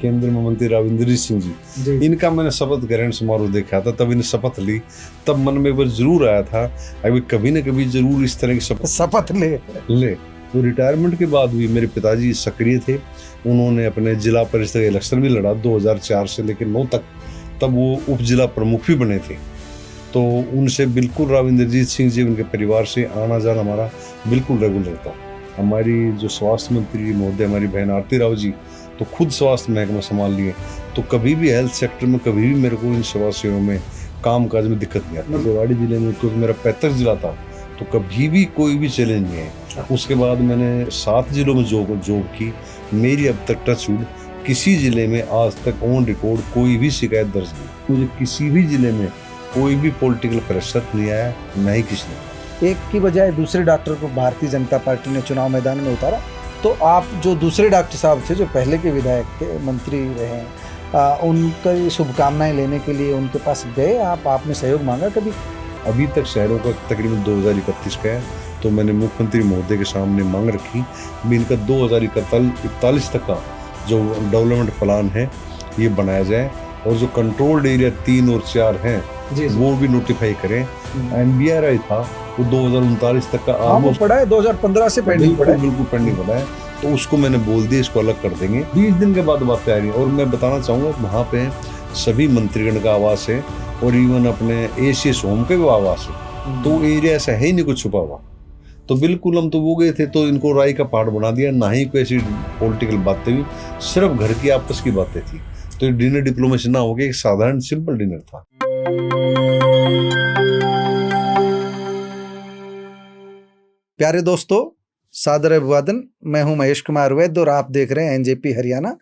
केंद्र में मंत्री राविंद्र सिंह जी, इनका मैंने शपथ ग्रहण समारोह देखा था, तब इन्हें शपथ ली, तब मन में एक बार जरूर आया था अभी कभी न कभी जरूर इस तरह की शपथ ले। तो रिटायरमेंट के बाद भी मेरे पिताजी सक्रिय थे, उन्होंने अपने जिला परिषद का इलेक्शन भी लड़ा 2004 से लेकर 9 तक, तब वो उप जिला प्रमुख भी बने थे। तो उनसे बिल्कुल राविंद्रजीत सिंह जी, उनके परिवार से आना जाना हमारा बिल्कुल रेगुलर था। हमारी जो स्वास्थ्य मंत्री महोदय, हमारी बहन आरती राव जी, तो खुद स्वास्थ्य महकमा संभाल लिए, तो कभी भी हेल्थ सेक्टर में कभी भी मेरे को इन सेवा सेवाओं में काम काज में दिक्कत नहीं आती। रेवाड़ी जिले में क्योंकि मेरा पैतृक जिला था, तो कभी भी कोई भी चैलेंज नहीं है। उसके बाद मैंने 7 जिलों में जॉब की, मेरी अब तक टचवुड किसी जिले में आज तक ऑन रिकॉर्ड कोई भी शिकायत दर्ज नहीं। मुझे किसी भी जिले में कोई भी पॉलिटिकल प्रेशर नहीं आया, न ही किसी ने। एक की बजाय दूसरे डॉक्टर को भारतीय जनता पार्टी ने चुनाव मैदान में उतारा, तो आप जो दूसरे डॉक्टर साहब थे, जो पहले के विधायक थे, मंत्री रहे, उनकी शुभकामनाएं लेने के लिए उनके पास गए आपने सहयोग मांगा कभी? अभी तक शहरों का तकरीबन 2031 का है, तो मैंने मुख्यमंत्री महोदय के सामने मांग रखी भी इनका 2041 तक का जो डेवलपमेंट प्लान है ये बनाया जाए, और जो कंट्रोल्ड एरिया 3 और 4 हैं वो भी नोटिफाई करें। NBRI था वो 2039 तक का ऑलमोस्ट पड़ा है, 2015 से पेंडिंग पड़ा है, बिल्कुल पेंडिंग पड़ा है। तो उसको मैंने बोल दिया, इसको अलग कर देंगे। 20 दिन के बाद बात तैयारी है। और मैं बताना चाहूँगा वहाँ पे सभी मंत्रीगण का आवास है, और इवन अपने ACS होम के भी आवास है, तो एरिया ऐसा है ही नहीं कुछ छुपा हुआ। तो बिल्कुल हम तो वो गए थे, तो इनको राय का पाठ बना दिया, ना ही कोई ऐसी पॉलिटिकल बातें हुई, सिर्फ घर की आपस की बातें थी। तो डिनर डिप्लोमेसी ना हो गया, एक साधारण सिंपल डिनर था। प्यारे दोस्तों, सादर अभिवादन। मैं हूं महेश कुमार वैद्य और आप देख रहे हैं NJP हरियाणा।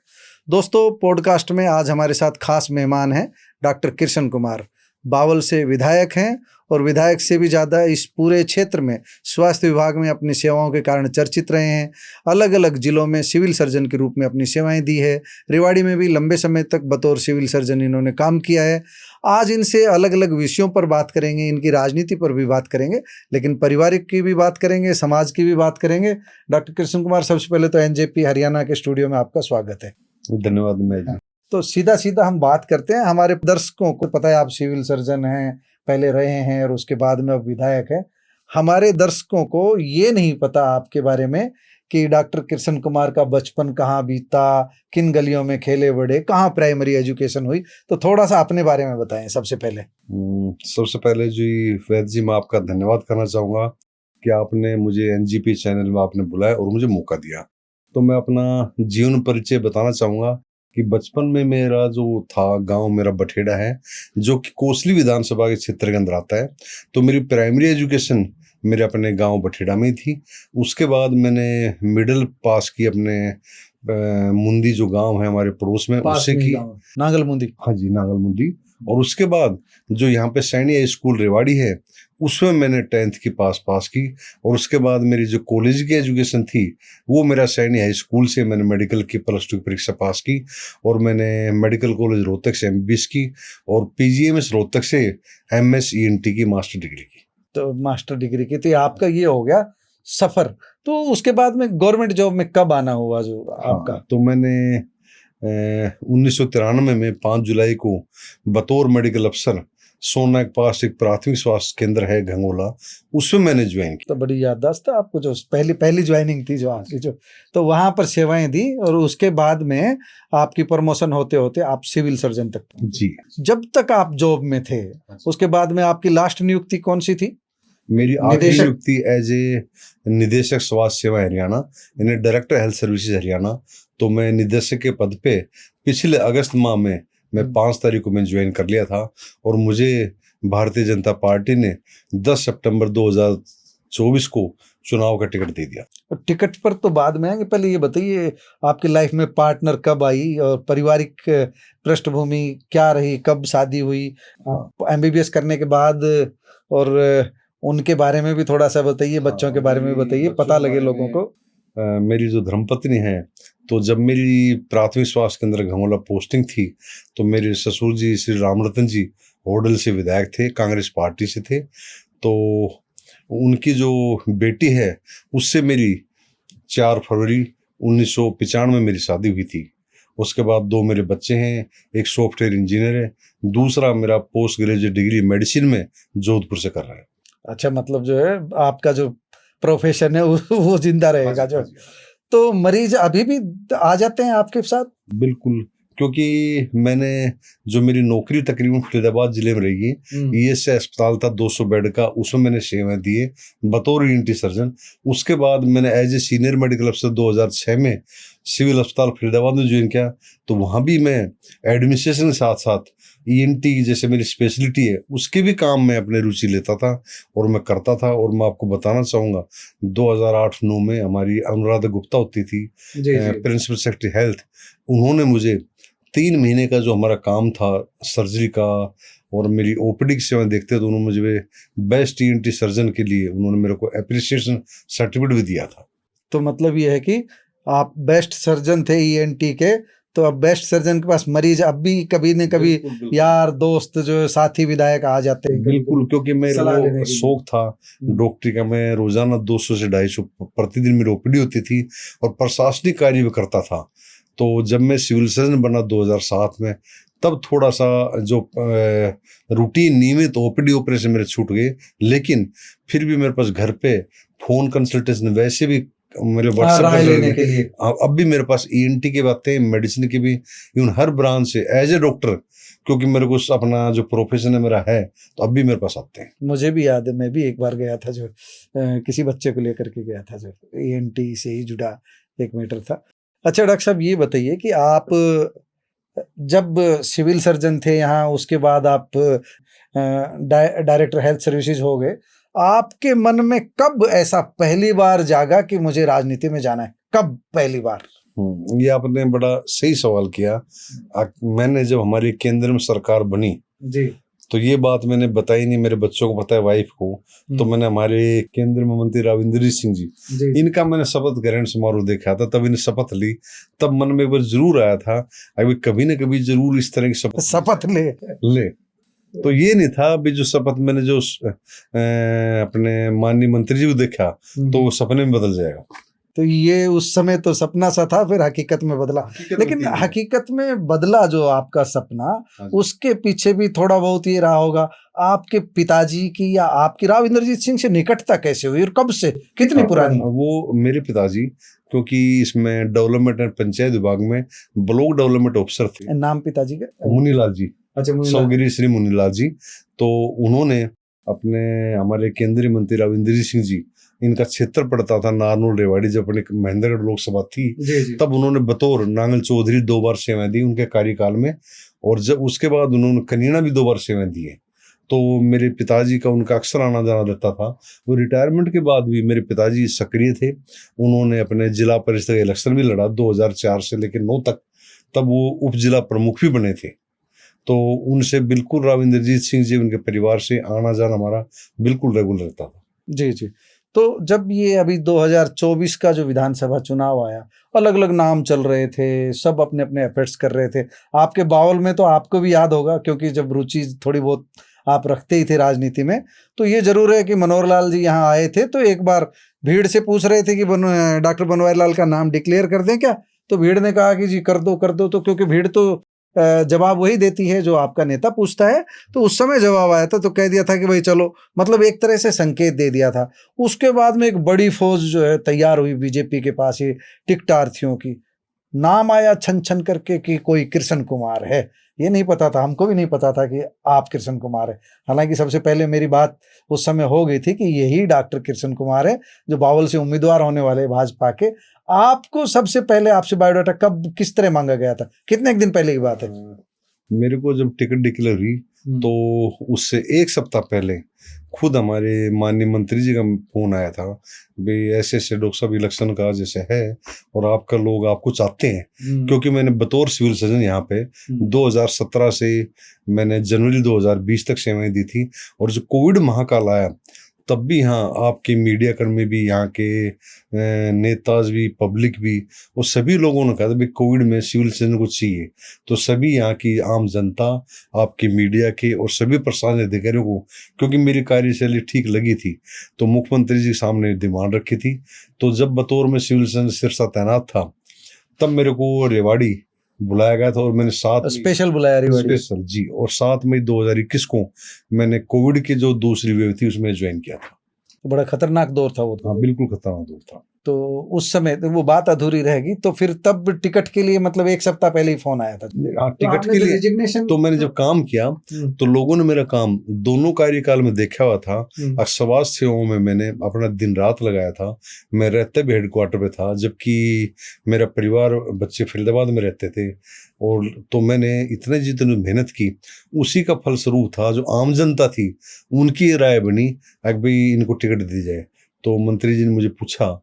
दोस्तों, पॉडकास्ट में आज हमारे साथ खास मेहमान हैं डॉक्टर कृष्ण कुमार। बावल से विधायक हैं, और विधायक से भी ज़्यादा इस पूरे क्षेत्र में स्वास्थ्य विभाग में अपनी सेवाओं के कारण चर्चित रहे हैं। अलग अलग जिलों में सिविल सर्जन के रूप में अपनी सेवाएं दी है। रेवाड़ी में भी लंबे समय तक बतौर सिविल सर्जन इन्होंने काम किया है। आज इनसे अलग अलग विषयों पर बात करेंगे, इनकी राजनीति पर भी बात करेंगे, लेकिन पारिवारिक की भी बात करेंगे, समाज की भी बात करेंगे। डॉक्टर कृष्ण कुमार, सबसे पहले तो NJP हरियाणा के स्टूडियो में आपका स्वागत है। धन्यवाद। मैं तो सीधा हम बात करते हैं। हमारे दर्शकों को पता है आप सिविल सर्जन हैं, पहले रहे हैं, और उसके बाद में अब विधायक हैं। हमारे दर्शकों को ये नहीं पता आपके बारे में कि डॉक्टर कृष्ण कुमार का बचपन कहाँ बीता, किन गलियों में खेले बड़े, कहाँ प्राइमरी एजुकेशन हुई, तो थोड़ा सा अपने बारे में बताएं सबसे पहले। सबसे पहले जी वैद्य जी, मैं आपका धन्यवाद करना चाहूँगा कि आपने मुझे NJP चैनल में आपने बुलाया और मुझे मौका दिया। तो मैं अपना जीवन परिचय बताना चाहूँगा कि बचपन में मेरा जो था, गांव मेरा बठेड़ा है, जो कि कोसली विधानसभा के क्षेत्र के अंदर आता है। तो मेरी प्राइमरी एजुकेशन मेरे अपने गांव बठेड़ा में ही थी। उसके बाद मैंने मिडिल पास की अपने मुंदी जो गांव है हमारे पड़ोस में, उससे की, नांगल मुंदी। हाँ जी, नांगल मुंदी। और उसके बाद जो यहाँ पे सैनी हाई स्कूल रेवाड़ी है, उसमें मैंने 10th की पास की। और उसके बाद मेरी जो कॉलेज की एजुकेशन थी वो मेरा सैनी हाई स्कूल से मैंने मेडिकल की +2 की परीक्षा पास की, और मैंने मेडिकल कॉलेज रोहतक से MBBS की, और PGMS रोहतक से MS ENT की मास्टर डिग्री की। तो मास्टर डिग्री की, तो आपका ये हो गया सफर। तो उसके बाद में गवर्नमेंट जॉब में कब आना हुआ जो आपका? तो मैंने 1993 में 5 जुलाई को बतौर मेडिकल अफसर सोना के पास एक प्राथमिक स्वास्थ्य केंद्र है घंगोला, उसमें मैंने ज्वाइन की। तो बड़ी याददाश्त है आपको, जो पहली ज्वाइनिंग थी जो आपकी, जो तो वहां पर सेवाएं दी, और उसके बाद में आपकी प्रमोशन होते होते आप सिविल सर्जन तक जी। जब तक आप जॉब में थे, उसके बाद में आपकी लास्ट नियुक्ति कौन सी थी? मेरी आखिरी नियुक्ति एज ए निदेशक स्वास्थ्य सेवा हरियाणा, यानी डायरेक्टर हेल्थ सर्विसेज हरियाणा। तो मैं निदेशक के पद पे पिछले अगस्त माह में मैं 5 तारीख को मैं ज्वाइन कर लिया था, और मुझे भारतीय जनता पार्टी ने 10 सितंबर 2024 को चुनाव का टिकट दे दिया। टिकट पर तो बाद में आएंगे, पहले ये बताइए आपकी लाइफ में पार्टनर कब आई, और पारिवारिक पृष्ठभूमि क्या रही, कब शादी हुई MBBS करने के बाद, और उनके बारे में भी थोड़ा सा बताइए, बच्चों के बारे में बताइए, पता लगे लोगों को। मेरी जो धर्मपत्नी है, तो जब मेरी प्राथमिक स्वास्थ्य केंद्र घंगोला पोस्टिंग थी, तो मेरे ससुर जी श्री रामरतन जी होडल से विधायक थे, कांग्रेस पार्टी से थे। तो उनकी जो बेटी है उससे मेरी 4 फरवरी 1995 में मेरी शादी हुई थी, उसके बाद 2 मेरे बच्चे हैं, एक सॉफ्टवेयर इंजीनियर है, दूसरा मेरा पोस्ट ग्रेजुएट डिग्री मेडिसिन में जोधपुर से कर रहा है। अच्छा, मतलब जो है आपका जो प्रोफेशन है वो जिंदा रहेगा जो। तो मरीज अभी भी आ जाते हैं आपके साथ? बिल्कुल, क्योंकि मैंने जो मेरी नौकरी तकरीबन फरीदाबाद जिले में रही ईएसआई अस्पताल था 200 बेड का, उसमें मैंने सेवाएं दी है बतौर ईएनटी सर्जन। उसके बाद मैंने एज ए सीनियर मेडिकल अफसर 2006 में सिविल अस्पताल फरीदाबाद में ज्वाइन किया। तो वहाँ भी मैं एडमिनिस्ट्रेशन के साथ साथ ईएनटी जैसे मेरी स्पेशलिटी है उसके भी काम में अपने रुचि लेता था और मैं करता था। और मैं आपको बताना चाहूँगा 2008-9 में हमारी अनुराधा गुप्ता होती थी प्रिंसिपल सेक्रेटरी हेल्थ, उन्होंने मुझे 3 महीने का जो हमारा काम था सर्जरी का और मेरी ओपीडी की सेवाएं देखते तो उन्होंने मुझे बेस्ट ईएनटी सर्जन के लिए उन्होंने मेरे को एप्रिसिएशन सर्टिफिकेट भी दिया था। तो मतलब ये है कि आप बेस्ट सर्जन थे ईएनटी के, तो अब बेस्ट सर्जन के पास मरीज अब भी कभी न कभी यार दोस्त जो साथी विधायक आ जाते हैं। बिल्कुल, क्योंकि मेरे को शौक था डॉक्टरी का। मैं रोजाना 200 से 250 प्रतिदिन मेरी ओपीडी होती थी और प्रशासनिक कार्य भी करता था। तो जब मैं सिविल सर्जन बना 2007 में, तब थोड़ा सा जो रूटीन नियमित ओपीडी ऑपरेशन मेरे छूट गए, लेकिन फिर भी मेरे पास घर पे फोन कंसल्टेशन वैसे भी मेरे व्हाट्सएप लेने के लिए अब भी मेरे पास ईएनटी की बातें, मेडिसिन की भी, इवन हर ब्रांच से एज ए डॉक्टर, क्योंकि मेरे को अपना जो प्रोफेशन है मेरा है, तो अब भी मेरे पास आते हैं। मुझे भी याद है, मैं भी एक बार गया था जो किसी बच्चे को लेकर के गया था जो ईएनटी से ही जुड़ा एक मैटर था। अच्छा डॉक्टर साहब, ये बताइए कि आप जब सिविल सर्जन थे यहाँ, उसके बाद आप डायरेक्टर हेल्थ सर्विसेज हो गए, आपके मन में कब ऐसा पहली बार जागा कि मुझे राजनीति में जाना है? कब पहली बार? ये आपने बड़ा सही सवाल किया। मैंने जब हमारी केंद्र में सरकार बनी जी, तो ये बात मैंने बताई नहीं, मेरे बच्चों को पता है, वाइफ को। तो मैंने हमारे केंद्र में मंत्री राविंद्र सिंह जी, इनका मैंने शपथ ग्रहण समारोह देखा था, तब इन्हें शपथ ली। तब मन में एक बार जरूर आया था अभी कभी न कभी जरूर इस तरह की शपथ ले। तो ये नहीं था अभी जो शपथ मैंने जो अपने माननीय मंत्री जी को देखा तो वो सपने में बदल जाएगा। तो ये उस समय तो सपना सा था, फिर हकीकत में बदला। लेकिन हकीकत में बदला जो आपका सपना, उसके पीछे भी थोड़ा बहुत ये रहा होगा आपके पिताजी की या आपकी राविंद्रजीत सिंह से निकटता कैसे हुई और कब से, कितनी पुरानी? वो मेरे पिताजी, क्योंकि इसमें डेवलपमेंट एंड पंचायत विभाग में ब्लॉक डेवलपमेंट ऑफिसर थे। नाम पिताजी का? मुनीलाल जी। अच्छा, सौगिरी श्री मुनीलाल जी। तो उन्होंने अपने हमारे केंद्रीय मंत्री राविंद्र सिंह जी, इनका क्षेत्र पड़ता था नारनौल रेवाड़ी, जब अपने महेंद्रगढ़ लोकसभा थी जी। तब उन्होंने बतौर नांगल चौधरी 2 बार सेवाएं दी उनके कार्यकाल में, और जब उसके बाद उन्होंने कनीना भी 2 बार सेवाएं दी है। तो मेरे पिताजी का उनका अक्सर आना जाना रहता था। वो रिटायरमेंट के बाद भी मेरे पिताजी सक्रिय थे। उन्होंने अपने जिला परिषद का इलेक्शन भी लड़ा 2004 से लेकर 9 तक, तब वो उप जिला प्रमुख भी बने थे। तो उनसे बिल्कुल राविंद्रजीत सिंह जी, उनके परिवार से आना जाना हमारा बिल्कुल रेगुलर रहता था। जी जी। तो जब ये अभी 2024 का जो विधानसभा चुनाव आया, अलग अलग नाम चल रहे थे, सब अपने अपने एफर्ट्स कर रहे थे। आपके बावल में तो आपको भी याद होगा, क्योंकि जब रुचि थोड़ी बहुत आप रखते ही थे राजनीति में, तो ये जरूर है कि मनोहर लाल जी यहाँ आए थे तो एक बार भीड़ से पूछ रहे थे कि डॉक्टर बनवारी लाल का नाम डिक्लेयर कर दें क्या? तो भीड़ ने कहा कि जी कर दो। तो क्योंकि भीड़ तो जवाब वही देती है जो आपका नेता पूछता है, तो उस समय जवाब आया था तो कह दिया था कि भाई चलो, मतलब एक तरह से संकेत दे दिया था। उसके बाद में एक बड़ी फौज जो है तैयार हुई बीजेपी के पास, ये टिकटार्थियों की। नाम आया छन छन करके कि कोई कृष्ण कुमार है। ये नहीं पता था, हमको भी नहीं पता था कि आप कृष्ण कुमार है। हालांकि सबसे पहले मेरी बात उस समय हो गई थी कि यही डॉक्टर कृष्ण कुमार है जो बावल से उम्मीदवार होने वाले भाजपा के। आपको सबसे पहले आपसे बायोडाटा कब किस तरह मांगा गया था? कितने दिन पहले की बात है? मेरे को जब टिकट डिक्लेयर हुई तो उससे 1 सप्ताह पहले खुद हमारे माननीय मंत्री जी का फोन आया था, भाई ऐसे ऐसे डॉक्टर साहब इलेक्शन का जैसे है और आपका लोग आपको चाहते हैं। क्योंकि मैंने बतौर सिविल सर्जन यहाँ पे 2017 से मैंने जनवरी 2020 तक सेवाएं दी थी, और जो कोविड महाकाल आया तब भी यहाँ आपके मीडिया कर्मी भी, यहाँ के नेताज भी, पब्लिक भी, वो सभी लोगों ने कहा था भाई कोविड में सिविल सर्जन को चाहिए। तो सभी यहाँ की आम जनता, आपके मीडिया के और सभी प्रशासनिक अधिकारियों को, क्योंकि मेरी कार्यशैली ठीक लगी थी, तो मुख्यमंत्री जी के सामने डिमांड रखी थी। तो जब बतौर में सिविल सर्जन सिरसा तैनात था, तब मेरे को रेवाड़ी बुलाया गया था और मैंने 7 स्पेशल बुलाया रिवाड़ी। स्पेशल जी, और 7 मई 2021 को मैंने कोविड की जो दूसरी वेव थी उसमें ज्वाइन किया था। बड़ा खतरनाक दौर था वो तो। हाँ बिल्कुल खतरनाक दौर था। तो उस समय तो वो बात अधूरी रहेगी, तो फिर तब टिकट के लिए मतलब 1 सप्ताह पहले ही फोन आया था। हाँ, टिकट के लिए रिजिग्नेशन तो मैंने जब काम किया तो लोगों ने मेरा काम दोनों कार्यकाल में देखा हुआ था और समाज सेवाओं में मैंने अपना दिन रात लगाया था। मैं रहते भी हेडक्वार्टर पे था, जबकि मेरा परिवार बच्चे फरीदाबाद में रहते थे। और तो मैंने इतने जितनी मेहनत की उसी का फलस्वरूप था, जो आम जनता थी उनकी राय बनी कि भाई इनको टिकट दी जाए। तो मंत्री जी ने मुझे पूछा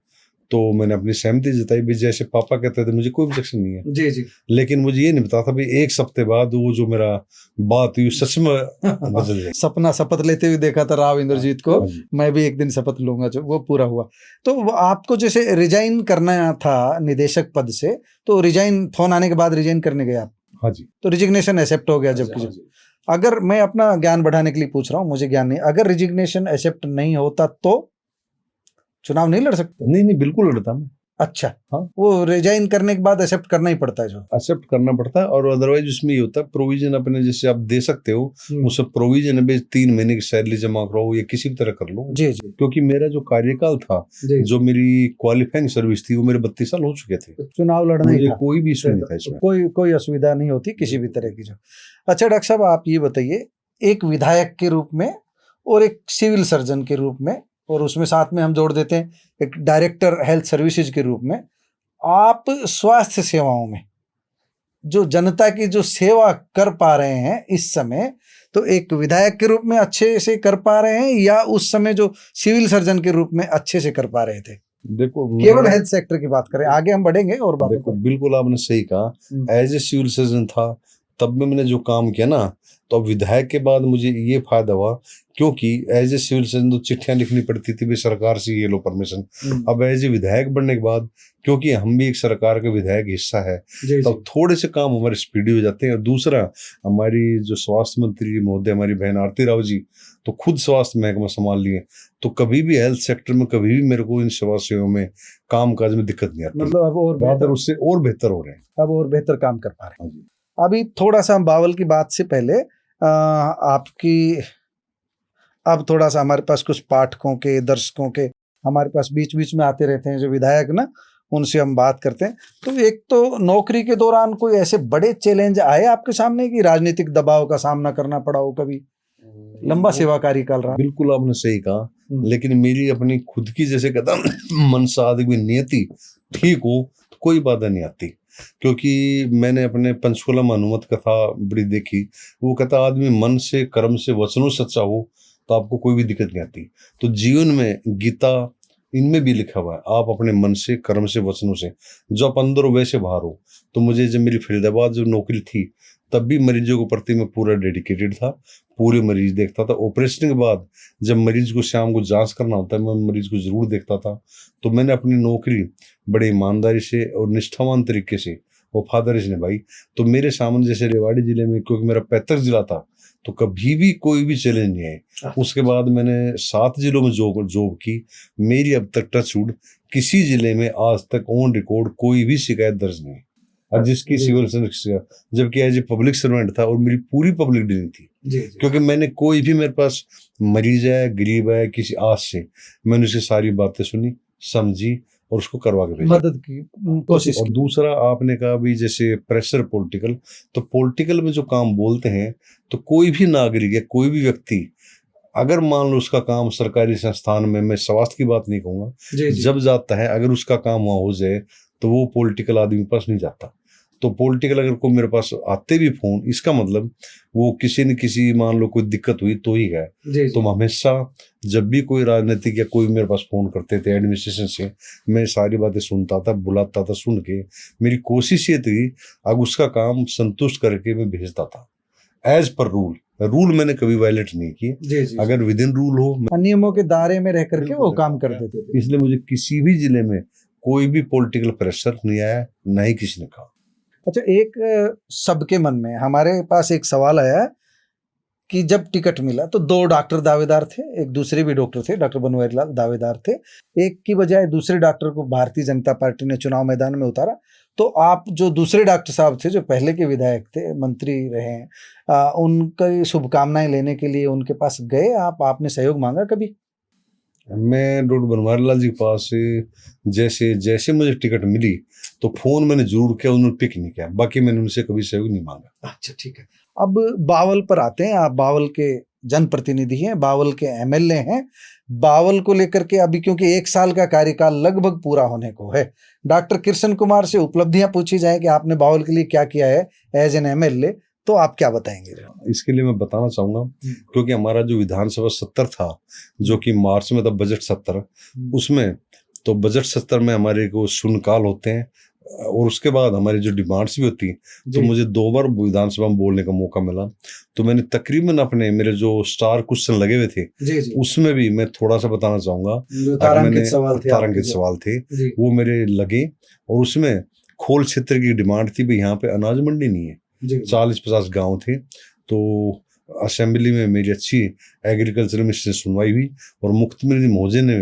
तो मैंने अपनी सहमति जताई भी, जैसे पापा कहते थे मुझे कोई ऑब्जेक्शन नहीं है। जी जी। लेकिन मुझे ये नहीं पता था भी 1 सप्ते बाद वो जो मेरा बात हुई सच में बदल जाए। सपना शपथ लेते हुए देखा था राव इंद्रजीत को, हाँ जी। मैं भी एक दिन शपथ लूंगा, जो वो पूरा हुआ। तो वो आपको जैसे रिजाइन करना था निदेशक पद से, तो रिजाइन फोन आने के बाद रिजाइन करने गए आप? हाँ जी। तो रिजिग्नेशन एक्सेप्ट हो गया जबकि हाँ जी। अगर मैं अपना ज्ञान बढ़ाने के लिए पूछ रहा हूँ, मुझे ज्ञान नहीं, अगर रिजिग्नेशन एक्सेप्ट नहीं होता तो चुनाव नहीं लड़ सकते? नहीं बिल्कुल लड़ता मैं। अच्छा। हाँ। वो रिजाइन करने के बाद एक्सेप्ट करना ही पड़ता है? जो एक्सेप्ट करना पड़ता है, और अदरवाइज उसमें ये होता है प्रोविजन अपने जैसे आप दे सकते हो, उससे प्रोविजन है 3 महीने की सैलरी जमा कराओ या किसी भी तरह कर लो। जी जी। क्योंकि मेरा जो कार्यकाल था, जो मेरी क्वालिफाइंग सर्विस थी, वो मेरे 32 साल हो चुके थे। चुनाव लड़ना ही था, कोई भी इशू नहीं था इसमें, कोई असुविधा नहीं होती किसी भी तरह की। जो अच्छा डॉक्टर साहब, आप ये बताइए, एक विधायक के रूप में और एक सिविल सर्जन के रूप में, और उसमें साथ में हम जोड़ देते हैं एक डायरेक्टर हेल्थ सर्विसेज के रूप में, आप स्वास्थ्य सेवाओं में जो जनता की जो सेवा कर पा रहे हैं इस समय, तो एक विधायक के रूप में अच्छे से कर पा रहे हैं या उस समय जो सिविल सर्जन के रूप में अच्छे से कर पा रहे थे? देखो, केवल हेल्थ सेक्टर की बात करें, आगे हम बढ़ेंगे और बात। देखो बिल्कुल आपने सही कहा, एज ए सिविल सर्जन था तब में मैंने जो काम किया ना, तो अब विधायक के बाद मुझे ये फायदा हुआ, क्योंकि एज ए सिविल सर्जन तो चिट्ठियां लिखनी पड़ती थी भी सरकार से ये लो परमिशन। अब एज ए विधायक बनने के बाद, क्योंकि हम भी एक सरकार का विधायक हिस्सा है, तब थोड़े से काम हमारे स्पीडी हो जाते हैं। और दूसरा, हमारी जो स्वास्थ्य मंत्री महोदय हमारी बहन आरती राव जी तो खुद स्वास्थ्य महकमा संभाल लिए, तो कभी भी हेल्थ सेक्टर में कभी भी मेरे को इन सेवा सेवाओं में काम काज में दिक्कत नहीं आती। मतलब अब और बेहतर, उससे और बेहतर हो रहे हैं, अब और बेहतर काम कर पा रहे हैं। अभी थोड़ा सा हम बावल की बात से पहले आपकी, अब थोड़ा सा हमारे पास कुछ पाठकों के, दर्शकों के हमारे पास बीच बीच में आते रहते हैं जो विधायक ना, उनसे हम बात करते हैं। तो एक तो नौकरी के दौरान कोई ऐसे बड़े चैलेंज आए आपके सामने कि राजनीतिक दबाव का सामना करना पड़ा हो? कभी लंबा सेवा कार्यकाल रहा। बिल्कुल आपने सही कहा, लेकिन मेरी अपनी खुद की जैसे कहता मनसा आदमी नियति ठीक हो तो कोई बाधा नहीं आती। क्योंकि मैंने अपने पंचकुला में हनुमत कथा बड़ी देखी, वो कहता आदमी मन से, कर्म से, वचनों सच्चा हो तो आपको कोई भी दिक्कत नहीं आती। तो जीवन में गीता इनमें भी लिखा हुआ है, आप अपने मन से, कर्म से, वचनों से, जो आप अंदर हो वैसे बाहर हो। तो मुझे जब मेरी फरीदाबाद जो नौकरी थी तब भी मरीजों के प्रति मैं पूरा डेडिकेटेड था, पूरे मरीज देखता था। ऑपरेशन के बाद जब मरीज को शाम को जांच करना होता है, मैं मरीज को जरूर देखता था। तो मैंने अपनी नौकरी बड़े ईमानदारी से और निष्ठावान तरीके से वफादारी से निभाई। तो मेरे सामने जैसे रेवाड़ी जिले में, क्योंकि मेरा पैतृक जिला था, तो कभी भी कोई भी चैलेंज नहीं आए। उसके बाद मैंने 7 जिलों में जॉब की, मेरी अब तक टचवुड किसी जिले में आज तक ऑन रिकॉर्ड कोई भी शिकायत दर्ज नहीं, और जिसकी सिविल सर्विस, जबकि एज ए पब्लिक सर्वेंट था और मेरी पूरी पब्लिक डीलिंग थी। क्योंकि मैंने कोई भी, मेरे पास मरीज है, गरीब है, किसी आस से, मैंने उसकी सारी बातें सुनी, समझी और उसको करवा के भेजा, मदद की कोशिश। और दूसरा आपने कहा भी जैसे प्रेशर पॉलिटिकल, तो पॉलिटिकल में जो काम बोलते हैं, तो कोई भी नागरिक या कोई भी व्यक्ति अगर मान लो उसका काम सरकारी संस्थान में, मैं स्वास्थ्य की बात नहीं कहूँगा, जब जाता है अगर उसका काम वहाँ हो जाए तो वो पॉलिटिकल आदमी के पास नहीं जाता। तो पॉलिटिकल अगर कोई मेरे पास आते भी फोन, इसका मतलब वो किसी न किसी, मान लो कोई दिक्कत हुई तो ही है। तो हमेशा जब भी कोई राजनीतिक या कोई मेरे पास फोन करते थे एडमिनिस्ट्रेशन से, मैं सारी बातें सुनता था, बुलाता था, सुन के मेरी कोशिश ये थी अब उसका काम संतुष्ट करके मैं भेजता था एज पर रूल मैंने कभी वायलेट नहीं किए। अगर विद इन रूल हो, नियमों के दायरे में रह करके वो काम कर देते थे। इसलिए मुझे किसी भी जिले में कोई भी पॉलिटिकल प्रेशर नहीं आया, ना ही किसी ने कहा। अच्छा, एक सबके मन में हमारे पास एक सवाल आया कि जब टिकट मिला तो 2 डॉक्टर दावेदार थे, एक दूसरे भी डॉक्टर थे, डॉक्टर बनवारी लाल दावेदार थे। एक की बजाय दूसरे डॉक्टर को भारतीय जनता पार्टी ने चुनाव मैदान में उतारा, तो आप जो दूसरे डॉक्टर साहब थे, जो पहले के विधायक थे, मंत्री रहे हैं, उनकी शुभकामनाएं लेने के लिए उनके पास गए आप? आपने सहयोग मांगा कभी? मैं डॉक्टर बनवारी लाल जी के पास जैसे जैसे मुझे टिकट मिली तो फोन मैंने जरूर किया, उन्होंने पिक नहीं किया, बाकी मैंने उनसे कभी सहयोग नहीं मांगा। अच्छा, ठीक है। अब बावल पर आते हैं। आप बावल के जनप्रतिनिधि हैं, बावल के एमएलए हैं। बावल को लेकर के अभी, क्योंकि 1 साल का कार्यकाल लगभग पूरा होने को है, डॉक्टर कृष्ण कुमार से उपलब्धियां पूछी जाए कि आपने बावल के लिए क्या किया है एज एन एमएलए, तो आप क्या बताएंगे? इसके लिए मैं बताना चाहूंगा, क्योंकि हमारा जो विधानसभा सत्र था, जो कि मार्च में था, बजट सत्र, उसमें तो बजट सत्र में हमारे को शून्यकाल होते हैं और उसके बाद हमारी जो डिमांड्स भी होती हैं, तो मुझे 2 बार विधानसभा में बोलने का मौका मिला। तो मैंने तकरीबन अपने मेरे जो स्टार क्वेश्चन लगे हुए थे, उसमें भी मैं थोड़ा सा बताना चाहूंगा। तारांकित सवाल थे वो मेरे लगे, और उसमें खोल क्षेत्र की डिमांड थी भाई यहाँ पे अनाज मंडी नहीं है, 40-50 गांव थे। तो असेंबली में मेरी अच्छी एग्रीकल्चर मिनिस्टर से सुनवाई हुई और मुख्यमंत्री महोदय ने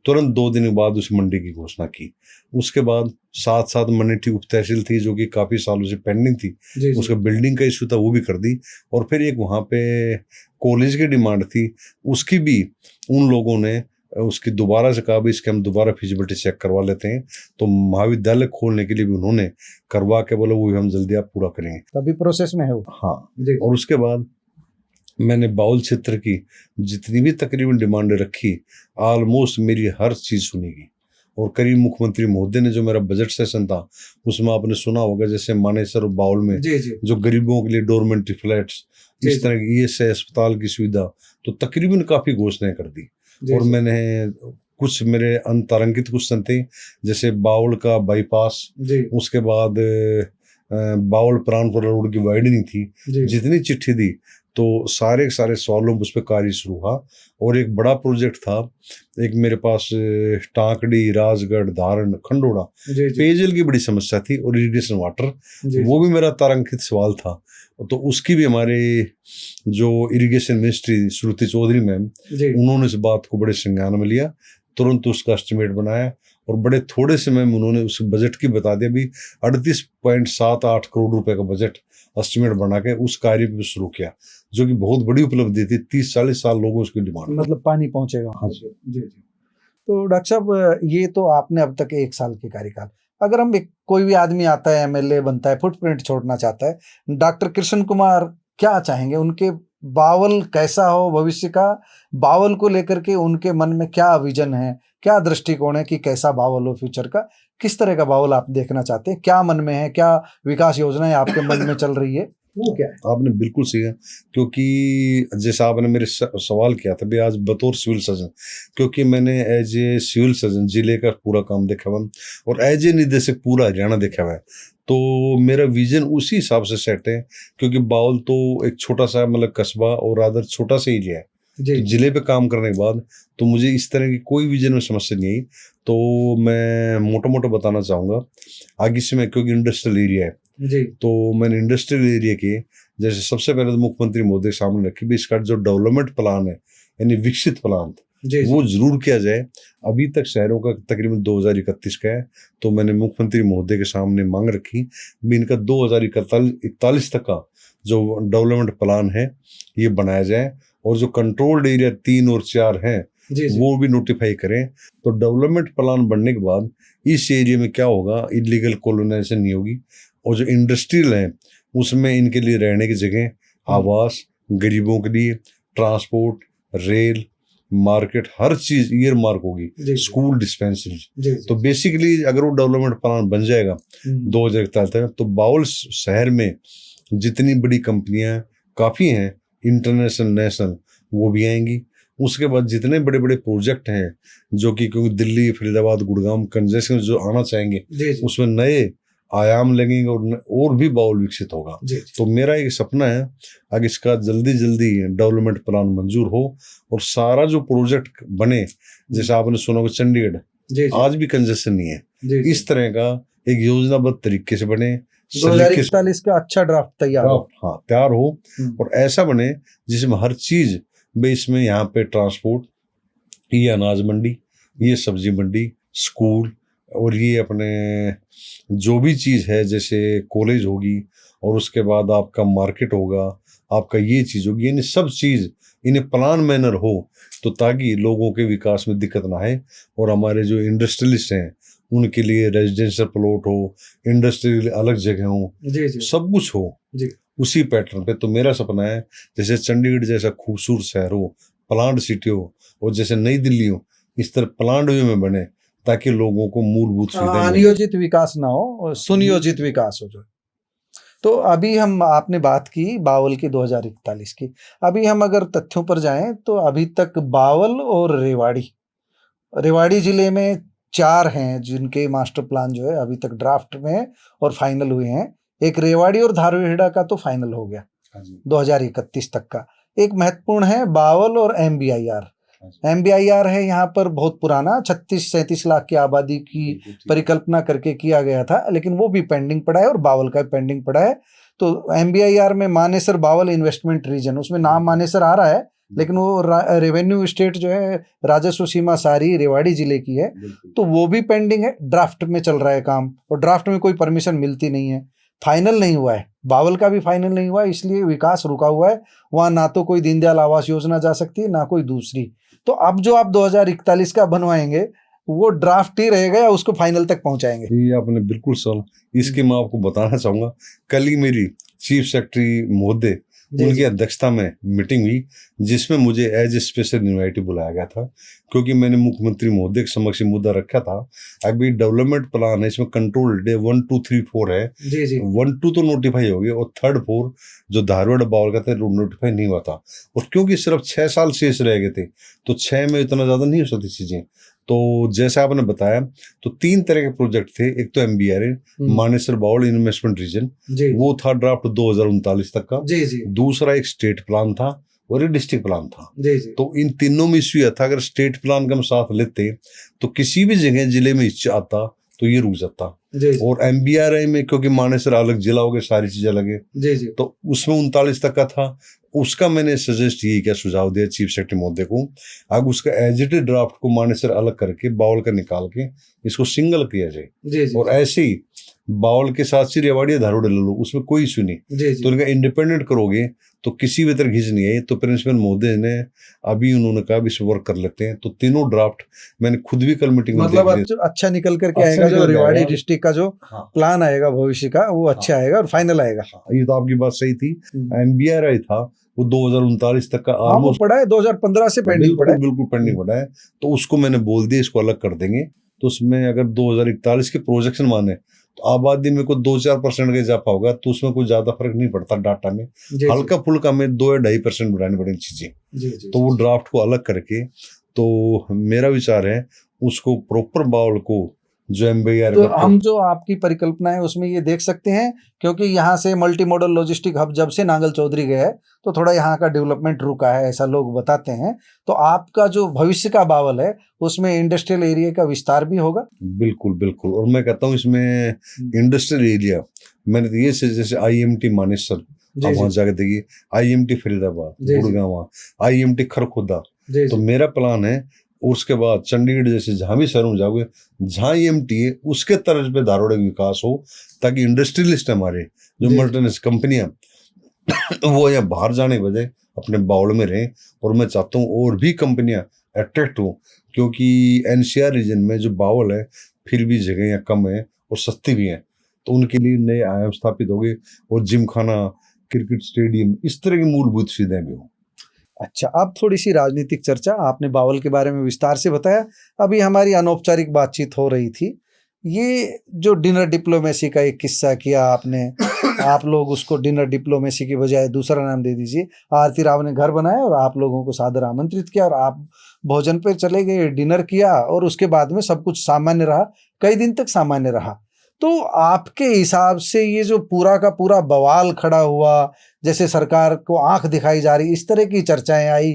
तुरंत 2 दिन बाद उस मंडी की घोषणा की। उसके बाद साथ साथ मनेठी उप तहसील थी जो कि काफी सालों से पेंडिंग थी, उसका बिल्डिंग का इशू था, वो भी कर दी। और फिर एक वहाँ पे कॉलेज की डिमांड थी, उसकी भी उन लोगों ने उसकी दोबारा से कहा भी इसके हम दोबारा फिजिबिलिटी चेक करवा लेते हैं। तो महाविद्यालय खोलने के लिए भी उन्होंने करवा के बोला वो भी हम जल्दी आप पूरा करेंगे, अभी प्रोसेस में है वो। हाँ। और उसके बाद मैंने बाउल क्षेत्र की जितनी भी तकरीबन डिमांडें रखी, ऑलमोस्ट मेरी हर चीज सुनी गई। और करीब मुख्यमंत्री महोदय ने जो मेरा बजट सेशन था उसमें आपने सुना होगा, जैसे मानेसर और बाउल में जो गरीबों के लिए डोरमेंट्री फ्लैट्स, इस तरह की ESI अस्पताल की सुविधा, तो तकरीबन काफी घोषणाएं कर दी। और मैंने कुछ मेरे अंतरंगित क्वेश्चन थे, जैसे बाउल का बाईपास, उसके बाद बाउल प्राणपुर रोड की वाइडनिंग थी, जितनी चिट्ठी दी तो सारे सवालों उस पर कार्य शुरू हुआ। और एक बड़ा प्रोजेक्ट था, एक मेरे पास टांकड़ी, राजगढ़, धारण, खंडोड़ा, पेयजल की बड़ी समस्या थी और इरिगेशन वाटर, वो भी मेरा तारांकित सवाल था। तो उसकी भी हमारे जो irrigation ministry Shruti Chaudhary ma'am, उन्होंने इस बात को बड़े संज्ञान में लिया, तुरंत उसका एस्टिमेट बनाया और बड़े थोड़े समय में उन्होंने उस बजट की बता दिया भी 38.78 करोड़ रुपए का बजट एस्टिमेट बना के उस कार्य पे शुरू किया, जो कि बहुत बड़ी उपलब्धि थी। 30-40 साल लोगों उसकी डिमांड, मतलब पानी पहुंचेगा। हाँ जी। तो डॉक्टर साहब, ये तो आपने अब तक 1 साल के कार्यकाल, अगर हम कोई भी आदमी आता है, एमएलए बनता है, फुटप्रिंट छोड़ना चाहता है, डॉक्टर कृष्ण कुमार क्या चाहेंगे? उनके बावल कैसा हो भविष्य का, बावल को लेकर के उनके मन में क्या विजन है, क्या दृष्टिकोण है कि कैसा बावल हो फ्यूचर का, किस तरह का बावल आप देखना चाहते हैं, क्या मन में है, क्या विकास योजनाएं आपके मन में चल रही है, वो क्या है? आपने बिल्कुल सही है, क्योंकि जैसा आपने मेरे सवाल किया था भी आज बतौर सिविल सर्जन, क्योंकि मैंने एज ए सिविल सर्जन जिले का पूरा काम देखा हुआ और एज ए निदेशक पूरा हरियाणा देखा हुआ है, तो मेरा विजन उसी हिसाब से सेट है। क्योंकि बाउल तो एक छोटा सा मतलब कस्बा और रादर छोटा सा एरिया है, तो जिले पे काम करने के बाद तो मुझे इस तरह की कोई विजन में समस्या नहीं आई। तो मैं मोटा मोटा बताना चाहूँगा आगे से मैं, क्योंकि इंडस्ट्रियल एरिया है, तो मैंने इंडस्ट्रियल एरिया के जैसे सबसे पहले तो मुख्यमंत्री मोदी के सामने रखी भी इसका जो डेवलपमेंट प्लान है, यानी विकसित प्लान, वो जरूर किया जाए। अभी तक शहरों का तकरीबन 2031 का है, तो मैंने मुख्यमंत्री महोदय के सामने मांग रखी भी इनका 2041 तक का जो डेवलपमेंट प्लान है ये बनाया जाए, और जो कंट्रोल्ड एरिया 3 और 4 हैं वो भी नोटिफाई करें। तो डेवलपमेंट प्लान बनने के बाद इस एरिया में क्या होगा, इलीगल कॉलोनाइजेशन नहीं होगी, और जो इंडस्ट्रियल है उसमें इनके लिए रहने की जगह, आवास, गरीबों के लिए ट्रांसपोर्ट, रेल, मार्केट, हर चीज ईयर मार्क होगी, स्कूल, डिस्पेंसरी। तो बेसिकली अगर वो डेवलपमेंट प्लान बन जाएगा 2041 तक, तो बाउल शहर में जितनी बड़ी कंपनियां काफी हैं, इंटरनेशनल, नेशनल, वो भी आएंगी। उसके बाद जितने बड़े बड़े प्रोजेक्ट हैं जो कि क्योंकि दिल्ली, फरीदाबाद, गुड़गांव कंजेशन जो आना चाहेंगे उसमें नए आयाम लगेंगे और भी बाउल विकसित होगा। तो मेरा एक सपना है अगर इसका जल्दी डेवलपमेंट प्लान मंजूर हो और सारा जो प्रोजेक्ट बने, जैसे आपने सुना होगा चंडीगढ़ आज भी कंजेशन नहीं है, इस तरह का एक योजनाबद्ध तरीके से बने, 2041 का अच्छा ड्राफ्ट तैयार हो और ऐसा बने जिसमें हर चीज भाई इसमें यहाँ पे ट्रांसपोर्ट, ये अनाज मंडी, ये सब्जी मंडी, स्कूल, और ये अपने जो भी चीज़ है, जैसे कॉलेज होगी और उसके बाद आपका मार्केट होगा, आपका ये चीज़ होगी, यानी सब चीज़ इन्हें प्लान मैनर हो, तो ताकि लोगों के विकास में दिक्कत ना आए। और हमारे जो इंडस्ट्रियलिस्ट हैं उनके लिए रेजिडेंशियल प्लॉट हो, इंडस्ट्रियल अलग जगह हो, जी जी सब कुछ हो जी उसी पैटर्न पे। तो मेरा सपना है जैसे चंडीगढ़ जैसा खूबसूरत शहर हो, प्लांट सिटी हो, और जैसे नई दिल्ली हो, इस तरह प्लांट वे में बने, ताकि लोगों को मूलभूत सुविधाएं मिलें। अनियोजित विकास ना हो और सुनियोजित विकास हो जो। तो अभी हम आपने बात की बावल की 2041 की, अभी हम अगर तथ्यों पर जाएं तो अभी तक बावल और रेवाड़ी जिले में 4 हैं जिनके मास्टर प्लान जो है अभी तक ड्राफ्ट में है और फाइनल हुए हैं। एक रेवाड़ी और धारवेड़ा का तो फाइनल हो गया 2031 तक का। एक महत्वपूर्ण है बावल और MBIR। MBIR है यहाँ पर बहुत पुराना 36-37 लाख की आबादी की परिकल्पना करके किया गया था, लेकिन वो भी पेंडिंग पड़ा है और बावल का भी पेंडिंग पड़ा है। तो MBIR में मानेसर बावल इन्वेस्टमेंट रीजन, उसमें नाम मानेसर आ रहा है, लेकिन वो रेवेन्यू स्टेट जो है राजस्व सीमा सारी रेवाड़ी जिले की है, तो वो भी पेंडिंग है, ड्राफ्ट में चल रहा है काम, और ड्राफ्ट में कोई परमिशन मिलती नहीं है, फाइनल नहीं हुआ है। बावल का भी फाइनल नहीं हुआ है, इसलिए विकास रुका हुआ है। वहाँ ना तो कोई दीनदयाल आवास योजना जा सकती है, ना कोई दूसरी। तो अब जो आप 2041 का बनवाएंगे वो ड्राफ्ट ही रहेगा या उसको फाइनल तक पहुंचाएंगे? ये आपने बिल्कुल सवाल, इसके मैं आपको बताना चाहूँगा। कल ही मेरी चीफ सेक्रेटरी महोदय उनकी अध्यक्षता में मीटिंग हुई, जिसमें मुझे एज ए स्पेशल इन्वाइटी बुलाया गया था, क्योंकि मैंने मुख्यमंत्री महोदय के समक्ष मुद्दा रखा था। अभी डेवलपमेंट प्लान है, इसमें कंट्रोल डे 1, 2, 3, 4 है। 1, 2 तो नोटिफाई हो गया, और 3rd, 4 जो धारवाड़ बावल का था नोटिफाई नहीं हुआ था। और क्योंकि सिर्फ 6 साल शेष रह गए थे, तो 6 में इतना ज़्यादा नहीं हो सकती चीज़ें। तो जैसा आपने बताया, तो 3 तरह के प्रोजेक्ट थे। एक तो MBR Manesar Bawal investment region, वो था ड्राफ्ट 2039 तक का। दूसरा एक स्टेट प्लान था और एक डिस्ट्रिक्ट प्लान था। तो इन तीनों में इश्यू था, अगर स्टेट प्लान का हम साथ लेते तो किसी भी जगह जिले में इच्छा आता तो ये रुक जाता। और MBRI में क्योंकि मानेसर अलग जिला हो गए, सारी चीजें अलग है, तो उसमें 39 तक का था। उसका मैंने सजेस्ट ये क्या सुझाव दिया चीफ सेक्रेटरी महोदय को, अब उसका एजिटेड ड्राफ्ट को मानेसर अलग करके बावल का निकाल के इसको सिंगल किया जाए। और ऐसे ही बावल के साथ रेवाड़ी धारोड़ ले लो, उसमें कोई इशू नहीं। तो इनका इंडिपेंडेंट करोगे तो किसी भी तरह घिस नहीं आई। तो प्रिंसिपल महोदय ने अभी उन्होंने कहा इस वर्क कर लेते हैं। तो तीनों ड्राफ्ट मैंने खुद भी कल मीटिंग में मतलब अच्छा निकल करके आएगा, जो रेवाड़ी डिस्ट्रिक्ट का जो प्लान आएगा भविष्य का वो अच्छा आएगा और फाइनल आएगा। ये तो आपकी बात सही थी। MBRI था वो 2039 तक का ऑलमोस्ट पड़ा है, 2015 से पेंडिंग पड़ा है, बिल्कुल पेंडिंग पड़ा है। तो उसको मैंने बोल दिया इसको अलग कर देंगे। तो उसमें अगर 2041 के प्रोजेक्शन माने तो आबादी में कोई 2-4% का इजाफा होगा, तो उसमें कोई ज्यादा फर्क नहीं पड़ता डाटा में। हल्का फुल्का में 2-2.5% बढ़ानी पड़ेगी चीजें। तो वो ड्राफ्ट को अलग करके, तो मेरा विचार है उसको प्रॉपर बावल को जो MBR, तो हम जो आपकी परिकल्पना है उसमें ये देख सकते हैं, क्योंकि यहाँ से मल्टी मॉडल लॉजिस्टिक हब जब से नांगल चौधरी गए तो थोड़ा यहाँ का डेवलपमेंट रुका है, ऐसा लोग बताते हैं। तो आपका जो भविष्य का बावल है उसमें इंडस्ट्रियल एरिया का विस्तार भी होगा? बिल्कुल बिल्कुल। और मैं कहता हूँ इसमें इंडस्ट्रियल एरिया मैंने ये जैसे IMT मानेसर, आप वहाँ जाके देखिए, IMT फरीदाबाद, गुड़गांव, IMT खरखुदा। तो मेरा प्लान है उसके बाद चंडीगढ़ जैसे जहाँ भी शहरों में जाओगे, जहाँ EMT है उसके तर्ज पे धारवाड़ का विकास हो, ताकि इंडस्ट्रियलिस्ट हमारे जो मल्टीनेशनल कंपनियां वो यहाँ बाहर जाने के बजाय अपने बावल में रहें। और मैं चाहता हूँ और भी कंपनियां अट्रैक्ट हो, क्योंकि NCR रीजन में जो बावल है फिर भी जगह यहाँ कम है और सस्ती भी है, तो उनके लिए नए आयाम स्थापित हो गए, और जिम खाना, क्रिकेट स्टेडियम, इस तरह की मूलभूत सुविधाएं भी हो। अच्छा, अब थोड़ी सी राजनीतिक चर्चा। आपने बावल के बारे में विस्तार से बताया, अभी हमारी अनौपचारिक बातचीत हो रही थी। ये जो डिनर डिप्लोमेसी का एक किस्सा किया आपने, आप लोग उसको डिनर डिप्लोमेसी की बजाय दूसरा नाम दे दीजिए। आरती राव ने घर बनाया और आप लोगों को सादर आमंत्रित किया और आप भोजन पे चले गए, डिनर किया, और उसके बाद में सब कुछ सामान्य रहा, कई दिन तक सामान्य रहा। तो आपके हिसाब से ये जो पूरा का पूरा बवाल खड़ा हुआ, जैसे सरकार को आंख दिखाई जा रही, इस तरह की चर्चाएं आई,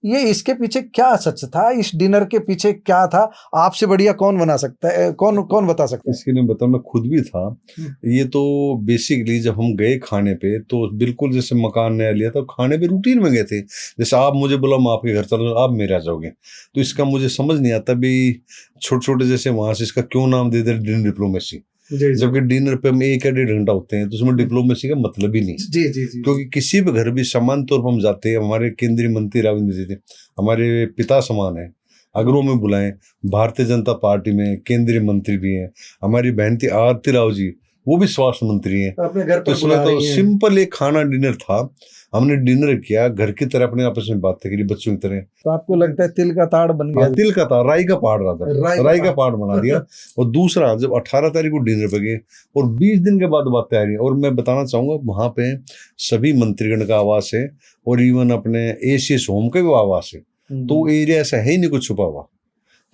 ये इसके पीछे क्या सच था, इस डिनर के पीछे क्या था, आपसे बढ़िया कौन बना सकता है, कौन बता सकता है? इसके लिए बता, मैं खुद भी था। ये तो बेसिकली जब हम गए खाने पे तो बिल्कुल जैसे मकान नया लिया था, खाने पे रूटीन में गए थे। जैसे आप मुझे बोला मैं आपके घर चल, आप मेरे आ जाओगे, तो इसका मुझे समझ नहीं आता भी छोटे छोटे जैसे वहां से इसका क्यों नाम दे दे डिनर डिप्लोमेसी, जबकि डिनर पे हम 1 या 1.5 घंटा होते हैं, तो उसमें डिप्लोमेसी का मतलब ही नहीं। जी क्योंकि किसी भी घर भी समान तौर पर हम जाते हैं, हमारे केंद्रीय मंत्री राविंद्र जी थे, हमारे पिता समान है, अगर वो में बुलाएं, भारतीय जनता पार्टी में केंद्रीय मंत्री भी हैं, हमारी बहन थी आरती राव जी, वो भी स्वास्थ्य मंत्री हैं। अपने घर तो इसमें तो सिंपल एक खाना डिनर था, हमने डिनर किया घर की तरह, अपने आपस में बातें करी बच्चों की तरह। तो आपको लगता है तिल का ताड़ बन गया? तिल का ताड़, राई का पहाड़ रहा था, राई का पहाड़ बना दिया। और दूसरा, जब 18 तारीख को डिनर पे गए और 20 दिन के बाद बातें आ रही हैं, और मैं बताना चाहूंगा वहां पे सभी मंत्रीगण का आवास है, और इवन अपने एसीएस होम का भी आवास है, तो एरिया ऐसा है ही नहीं कुछ छुपा हुआ।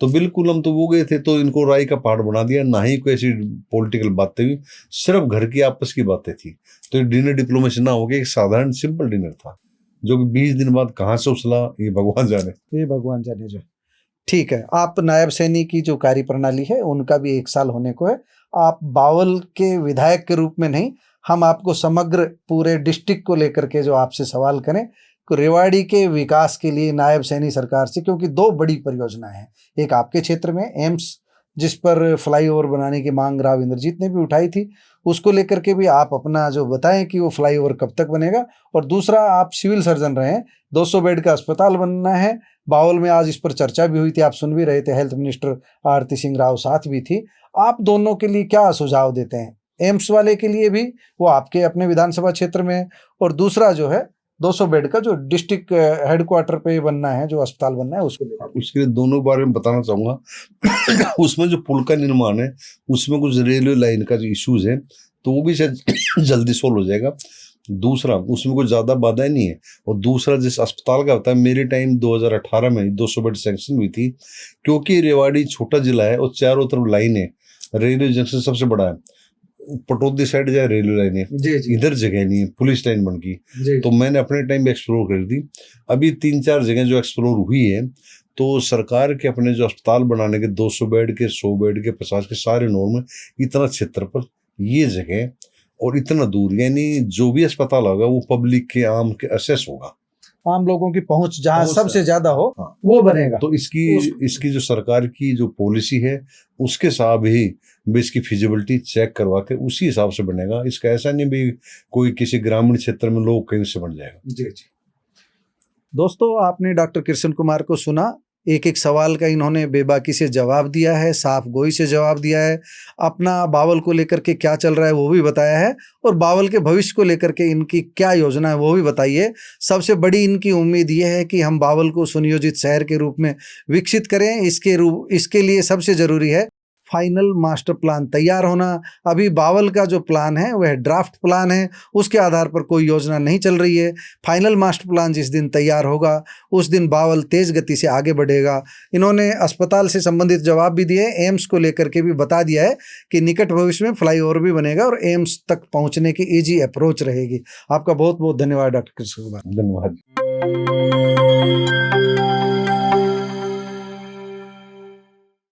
तो बिल्कुल हम तो वो गए थे तो इनको राई का पहाड़ बना दिया, ना ही कोई ऐसी पॉलिटिकल बातें हुई, सिर्फ घर की आपस की बातें थी। तो डिनर डिप्लोमेसी ना हो गया, एक साधारण सिंपल डिनर था, जो कि 20 दिन बाद कहाँ से उछला ये भगवान जाने। ये भगवान जाने। जो ठीक है, आप नायब सैनी की जो कार्य प्रणाली है उनका भी 1 साल होने को है। आप बावल के विधायक के रूप में नहीं, हम आपको समग्र पूरे डिस्ट्रिक्ट को लेकर के जो आपसे सवाल करें, रेवाड़ी के विकास के लिए नायब सैनी सरकार से, क्योंकि 2 बड़ी परियोजनाएं हैं, एक आपके क्षेत्र में एम्स जिस पर फ्लाईओवर बनाने की मांग राव इंद्रजीत ने भी उठाई थी, उसको लेकर के भी आप अपना जो बताएं कि वो फ्लाईओवर कब तक बनेगा, और दूसरा आप सिविल सर्जन रहे हैं, 200 बेड का अस्पताल बनना है बावल में, आज इस पर चर्चा भी हुई थी, आप सुन भी रहे थे, हेल्थ मिनिस्टर आरती सिंह राव साथ भी थी। आप दोनों के लिए क्या सुझाव देते हैं? एम्स वाले के लिए भी वो आपके अपने विधानसभा क्षेत्र में है, और दूसरा जो है 200 बेड का जो डिस्ट्रिक्ट हेडक्वार्टर पे बनना है, जो अस्पताल बनना है, उसको लेकर। उसके लिए दोनों बारे में बताना चाहूंगा। उसमें जो पुल का निर्माण है, उसमें कुछ रेलवे लाइन का जो इश्यूज है, तो वो भी शायद जल्दी सोल्व हो जाएगा। दूसरा, उसमें कोई ज्यादा बाधाएं नहीं है। और दूसरा, जिस अस्पताल का होता है, मेरे टाइम 2018 में 200 बेड सैंक्शन हुई थी, क्योंकि रेवाड़ी छोटा जिला है और चारों तरफ लाइन है, रेलवे जंक्शन सबसे बड़ा है, पटौदी साइड जाए रेलवे लाइन है, इधर जगह नहीं है, पुलिस लाइन बन गई, तो मैंने अपने टाइम में एक्सप्लोर कर दी। अभी 3-4 जगह जो एक्सप्लोर हुई है, तो सरकार के अपने जो अस्पताल बनाने के 200 बेड के, 100 बेड के, 50 के सारे नॉर्म, इतना क्षेत्रफल, ये जगह और इतना दूर, यानी जो भी अस्पताल होगा वो पब्लिक के, आम के असेस होगा, आम लोगों की पहुंच जहां सबसे ज्यादा हो, हाँ, वो बनेगा। तो इसकी जो सरकार की जो पॉलिसी है, उसके साथ ही इसकी फिजिबिलिटी चेक करवा के उसी हिसाब से बनेगा। इसका ऐसा नहीं भी कोई किसी ग्रामीण क्षेत्र में लोग कहीं से बन जाएगा। जी। दोस्तों, आपने डॉक्टर कृष्ण कुमार को सुना, एक एक सवाल का इन्होंने बेबाकी से जवाब दिया है, साफ गोई से जवाब दिया है, अपना बावल को लेकर के क्या चल रहा है वो भी बताया है, और बावल के भविष्य को लेकर के इनकी क्या योजना है वो भी बताई है। सबसे बड़ी इनकी उम्मीद ये है कि हम बावल को सुनियोजित शहर के रूप में विकसित करें। इसके लिए सबसे ज़रूरी है फाइनल मास्टर प्लान तैयार होना। अभी बावल का जो प्लान है वह ड्राफ्ट प्लान है, उसके आधार पर कोई योजना नहीं चल रही है। फाइनल मास्टर प्लान जिस दिन तैयार होगा उस दिन बावल तेज गति से आगे बढ़ेगा। इन्होंने अस्पताल से संबंधित जवाब भी दिए, एम्स को लेकर के भी बता दिया है कि निकट भविष्य में फ्लाईओवर भी बनेगा और एम्स तक पहुंचने की ईजी अप्रोच रहेगी। आपका बहुत बहुत धन्यवाद डॉक्टर कृष्ण कुमार। धन्यवाद।